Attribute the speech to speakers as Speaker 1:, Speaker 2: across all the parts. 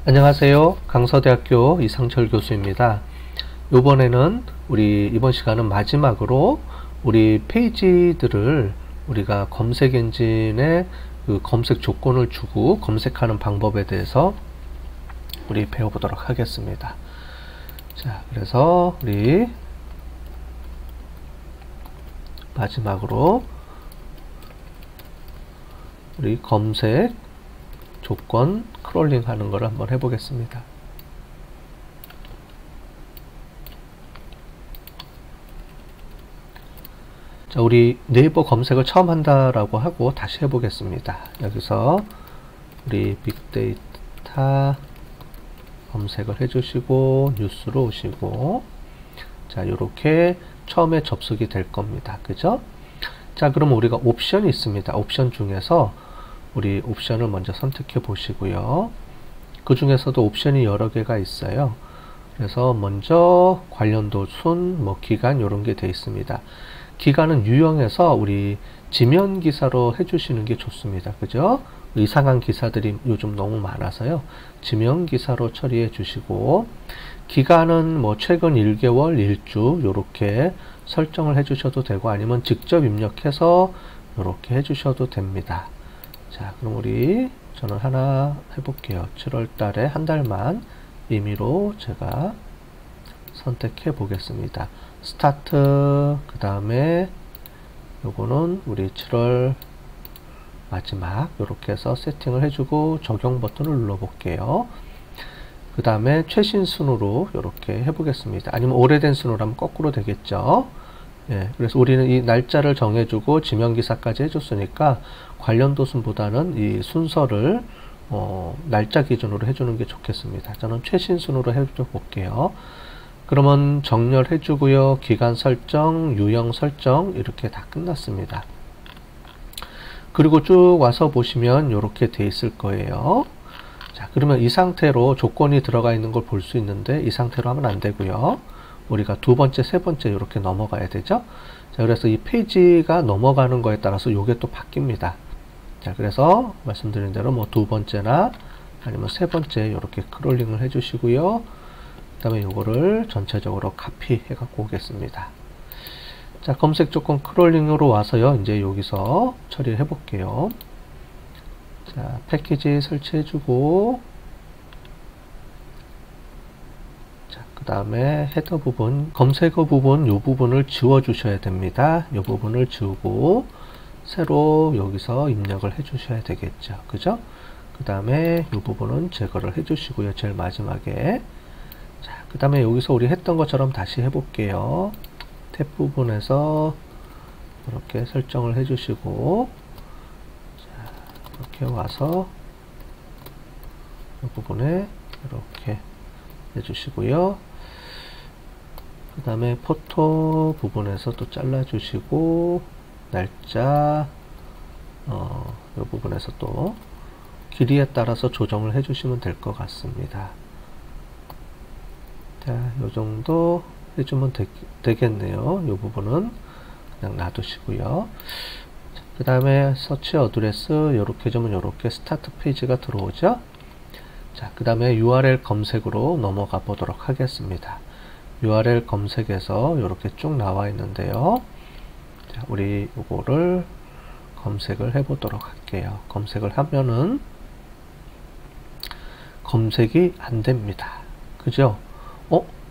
Speaker 1: 안녕하세요. 강서대학교 이상철 교수입니다. 이번에는 이번 시간은 마지막으로 우리 페이지들을 우리가 검색 엔진에 그 검색 조건을 주고 검색하는 방법에 대해서 우리 배워보도록 하겠습니다. 자, 그래서 우리 마지막으로 우리 검색 조건 크롤링 하는 걸 한번 해보겠습니다. 자, 우리 네이버 검색을 처음 한다라고 하고 다시 해보겠습니다. 여기서 우리 빅데이터 검색을 해주시고 뉴스로 오시고, 자, 요렇게 처음에 접속이 될 겁니다. 그죠? 자, 그럼 우리가 옵션이 있습니다. 옵션 중에서 우리 옵션을 먼저 선택해 보시고요. 그 중에서도 옵션이 여러 개가 있어요. 그래서 먼저 관련도 순, 기간 이런 게 되어 있습니다. 기간은 유형에서 우리 지면 기사로 해주시는 게 좋습니다. 그죠? 이상한 기사들이 요즘 너무 많아서요. 지면 기사로 처리해 주시고, 기간은 최근 1개월, 1주 이렇게 설정을 해 주셔도 되고, 아니면 직접 입력해서 이렇게 해 주셔도 됩니다. 자, 그럼 저는 하나 해볼게요. 7월 달에 한 달만 임의로 제가 선택해 보겠습니다. 스타트, 그 다음에 요거는 우리 7월 마지막 이렇게 해서 세팅을 해주고 적용 버튼을 눌러 볼게요. 그 다음에 최신 순으로 이렇게 해보겠습니다. 아니면 오래된 순으로 하면 거꾸로 되겠죠. 예, 그래서 우리는 이 날짜를 정해주고 지명기사까지 해줬으니까 관련도 순보다는 이 순서를 날짜 기준으로 해주는 게 좋겠습니다. 저는 최신 순으로 해줘 볼게요. 그러면 정렬해주고요. 기간 설정, 유형 설정 이렇게 다 끝났습니다. 그리고 쭉 와서 보시면 이렇게 돼 있을 거예요. 자, 그러면 이 상태로 조건이 들어가 있는 걸 볼 수 있는데, 이 상태로 하면 안 되고요. 우리가 두 번째, 세 번째 이렇게 넘어가야 되죠. 자, 그래서 이 페이지가 넘어가는 거에 따라서 이게 또 바뀝니다. 자, 그래서 말씀드린 대로 두 번째나 아니면 세 번째 이렇게 크롤링을 해주시고요. 그 다음에 이거를 전체적으로 카피 해갖고 오겠습니다. 자, 검색 조건 크롤링으로 와서요. 이제 여기서 처리해 볼게요. 자, 패키지 설치해주고, 그 다음에 헤더 부분, 검색어 부분, 이 부분을 지워 주셔야 됩니다. 이 부분을 지우고 새로 여기서 입력을 해 주셔야 되겠죠. 그죠? 그 다음에 이 부분은 제거를 해 주시고요. 제일 마지막에. 자, 그 다음에 여기서 우리 했던 것처럼 다시 해 볼게요. 탭 부분에서 이렇게 설정을 해 주시고, 자, 이렇게 와서 이 부분에 이렇게 해주시고요. 그 다음에 포토 부분에서 또 잘라 주시고, 날짜 이 부분에서 또 길이에 따라서 조정을 해 주시면 될 것 같습니다. 자, 요 정도 해주면 되겠네요. 이 부분은 그냥 놔두시고요. 그 다음에 서치 어드레스 이렇게 주면 이렇게 스타트 페이지가 들어오죠. 자, 그 다음에 URL 검색으로 넘어가 보도록 하겠습니다. URL 검색에서 이렇게 쭉 나와 있는데요. 자, 우리 이거를 검색을 해 보도록 할게요. 검색을 하면은 검색이 안 됩니다. 그죠?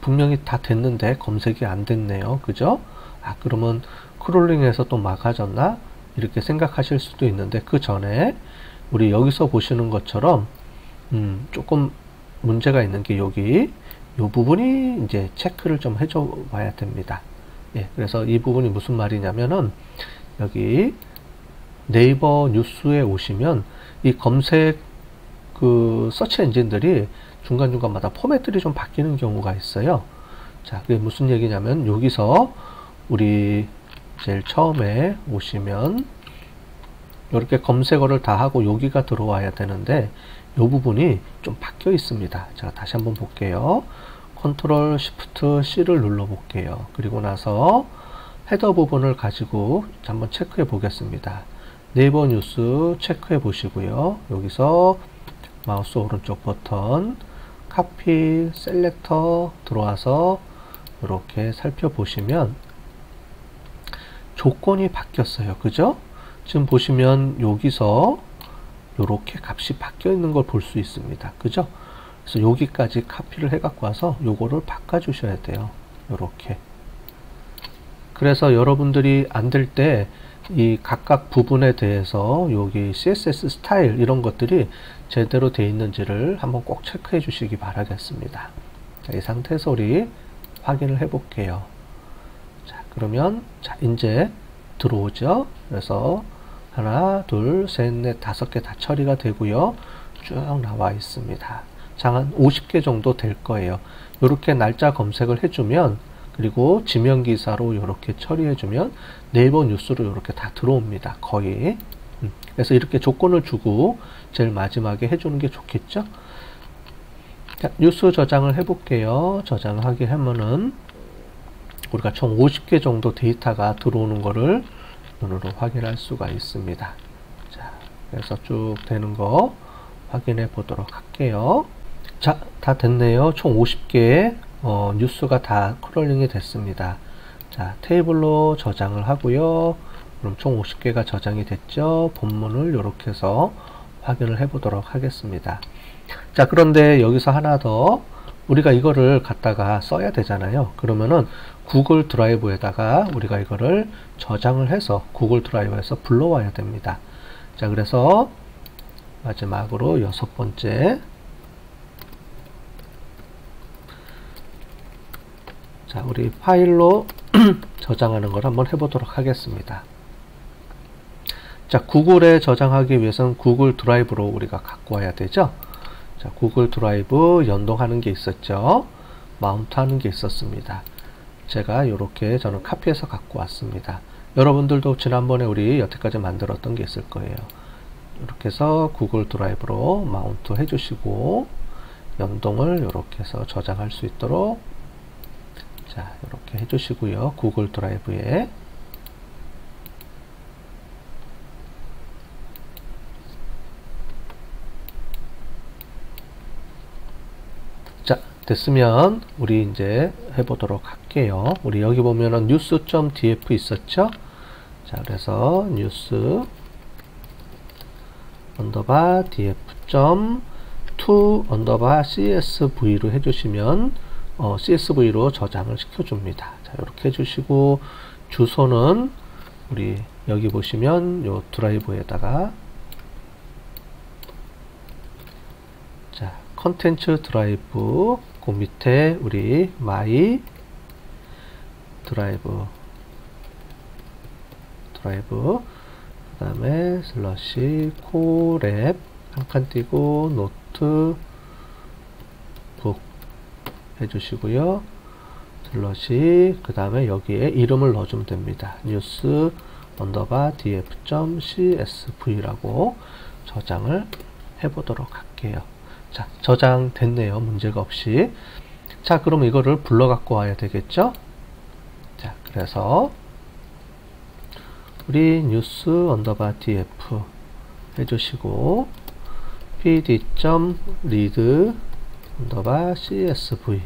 Speaker 1: 분명히 다 됐는데 검색이 안 됐네요. 그죠? 아, 그러면 크롤링에서 또 막아졌나? 이렇게 생각하실 수도 있는데, 그 전에 우리 여기서 보시는 것처럼 조금 문제가 있는 게 여기 이 부분이 이제 체크를 좀 해줘 봐야 됩니다. 예, 그래서 이 부분이 무슨 말이냐면은, 여기 네이버 뉴스에 오시면 이 검색 서치 엔진들이 중간중간마다 포맷들이 좀 바뀌는 경우가 있어요. 자, 그게 무슨 얘기냐면, 여기서 우리 제일 처음에 오시면 이렇게 검색어를 다 하고 여기가 들어와야 되는데, 이 부분이 좀 바뀌어 있습니다. 제가 다시 한번 볼게요. 컨트롤 쉬프트 C를 눌러 볼게요. 그리고 나서 헤더 부분을 가지고 한번 체크해 보겠습니다. 네이버 뉴스 체크해 보시고요. 여기서 마우스 오른쪽 버튼, 카피, 셀렉터 들어와서 이렇게 살펴보시면 조건이 바뀌었어요. 그죠? 지금 보시면 여기서 이렇게 값이 바뀌어 있는 걸 볼 수 있습니다. 그죠? 그래서 여기까지 카피를 해 갖고 와서 요거를 바꿔 주셔야 돼요. 요렇게. 그래서 여러분들이 안 될 때 이 각각 부분에 대해서 여기 CSS 스타일 이런 것들이 제대로 되어 있는지를 한번 꼭 체크해 주시기 바라겠습니다. 자, 이 상태에서 우리 확인을 해 볼게요. 자, 그러면 자, 이제 들어오죠. 그래서 하나, 둘, 셋, 넷, 5개 다 처리가 되고요. 쭉 나와 있습니다. 자, 한 50개 정도 될 거예요. 이렇게 날짜 검색을 해주면, 그리고 지명기사로 이렇게 처리해주면 네이버 뉴스로 이렇게 다 들어옵니다. 거의. 그래서 이렇게 조건을 주고 제일 마지막에 해주는 게 좋겠죠? 자, 뉴스 저장을 해볼게요. 저장을 하게 하면은 우리가 총 50개 정도 데이터가 들어오는 거를 눈으로 확인할 수가 있습니다. 자, 그래서 쭉 되는 거 확인해 보도록 할게요. 자, 다 됐네요. 총 50개 뉴스가 다 크롤링이 됐습니다. 자, 테이블로 저장을 하고요. 그럼 총 50개가 저장이 됐죠. 본문을 이렇게 해서 확인을 해 보도록 하겠습니다. 자, 그런데 여기서 하나 더, 우리가 이거를 갖다가 써야 되잖아요. 그러면은 구글 드라이브에다가 우리가 이거를 저장을 해서 구글 드라이브에서 불러와야 됩니다. 자, 그래서 마지막으로 6번째, 자, 우리 파일로 저장하는 걸 한번 해보도록 하겠습니다. 자, 구글에 저장하기 위해서는 구글 드라이브로 우리가 갖고 와야 되죠. 자, 구글 드라이브 연동하는 게 있었죠. 마운트 하는 게 있었습니다. 제가 이렇게 저는 카피해서 갖고 왔습니다. 여러분들도 지난번에 우리 여태까지 만들었던 게 있을 거예요. 이렇게 해서 구글 드라이브로 마운트 해주시고 연동을 이렇게 해서 저장할 수 있도록, 자, 이렇게 해주시고요. 구글 드라이브에 자, 됐으면 우리 이제 해보도록 할게요. 우리 여기 보면은 news.df 있었죠? 자, 그래서 news 언더바 df.to 언더바 csv로 해주시면 CSV로 저장을 시켜줍니다. 자, 이렇게 해주시고 주소는 우리 여기 보시면 요 드라이브에다가, 자, 컨텐츠 드라이브 그 밑에 우리 마이 드라이브 그 다음에 슬러시 코랩 한 칸 띄고 노트 북 해주시고요. 슬러시 그 다음에 여기에 이름을 넣어주면 됩니다. 뉴스 언더바 df.csv라고 저장을 해보도록 할게요. 자, 저장 됐네요. 문제가 없이. 자, 그럼 이거를 불러 갖고 와야 되겠죠? 자, 그래서 우리 뉴스 언더바 df 해주시고 pd.read 언더바 csv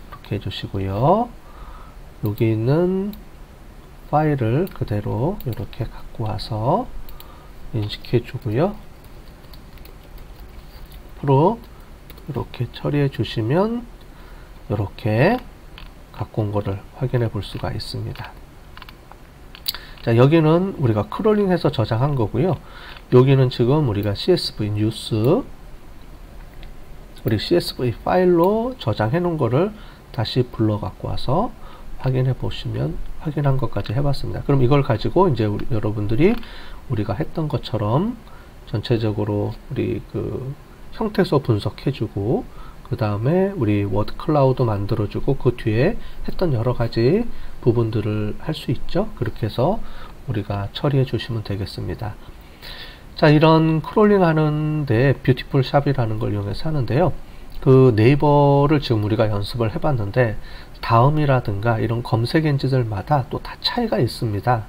Speaker 1: 이렇게 해주시고요. 여기 있는 파일을 그대로 이렇게 갖고 와서 인식해 주고요. 앞으로 이렇게 처리해 주시면 이렇게 갖고 온 거를 확인해 볼 수가 있습니다. 자, 여기는 우리가 크롤링 해서 저장한 거고요. 여기는 지금 우리가 CSV 뉴스 우리 CSV 파일로 저장해 놓은 거를 다시 불러 갖고 와서 확인해 보시면, 확인한 것까지 해봤습니다. 그럼 이걸 가지고 이제 여러분들이 우리가 했던 것처럼 전체적으로 우리 그 형태소 분석해주고, 그 다음에 우리 워드 클라우드 만들어주고, 그 뒤에 했던 여러 가지 부분들을 할 수 있죠. 그렇게 해서 우리가 처리해 주시면 되겠습니다. 자, 이런 크롤링 하는데 뷰티풀 샵이라는 걸 이용해서 하는데요. 그 네이버를 지금 우리가 연습을 해봤는데 다음이라든가 이런 검색 엔진들마다 또 다 차이가 있습니다.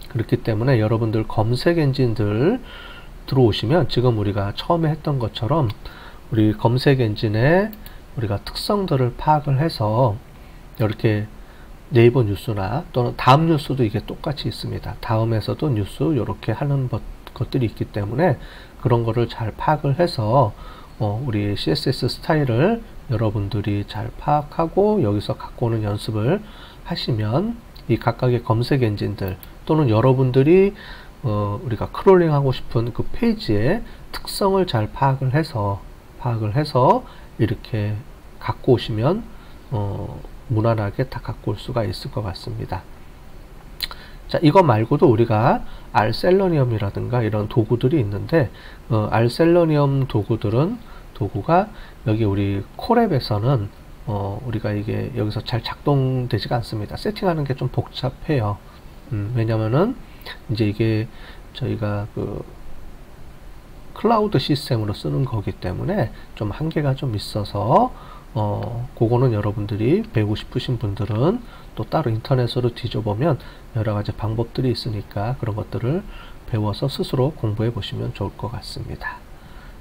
Speaker 1: 그렇기 때문에 여러분들 검색 엔진들 들어오시면 지금 우리가 처음에 했던 것처럼 우리 검색 엔진의 우리가 특성들을 파악을 해서 이렇게 네이버 뉴스나 또는 다음 뉴스도 이게 똑같이 있습니다. 다음에서도 뉴스 이렇게 하는 것들이 있기 때문에 그런 거를 잘 파악을 해서 우리 CSS 스타일을 여러분들이 잘 파악하고 여기서 갖고 오는 연습을 하시면 이 각각의 검색 엔진들 또는 여러분들이 우리가 크롤링 하고 싶은 그 페이지의 특성을 잘 파악을 해서 이렇게 갖고 오시면 무난하게 다 갖고 올 수가 있을 것 같습니다. 자, 이거 말고도 우리가 알셀러니엄이라든가 이런 도구들이 있는데 알셀러니엄 도구가 여기 우리 콜앱에서는 우리가 이게 여기서 잘 작동되지가 않습니다. 세팅하는 게 좀 복잡해요. 왜냐면은 이제 이게 저희가 그 클라우드 시스템으로 쓰는 거기 때문에 좀 한계가 좀 있어서 그거는 여러분들이 배우고 싶으신 분들은 또 따로 인터넷으로 뒤져보면 여러가지 방법들이 있으니까 그런 것들을 배워서 스스로 공부해 보시면 좋을 것 같습니다.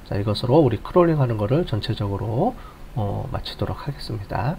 Speaker 1: 자, 이것으로 우리 크롤링 하는 거를 전체적으로 마치도록 하겠습니다.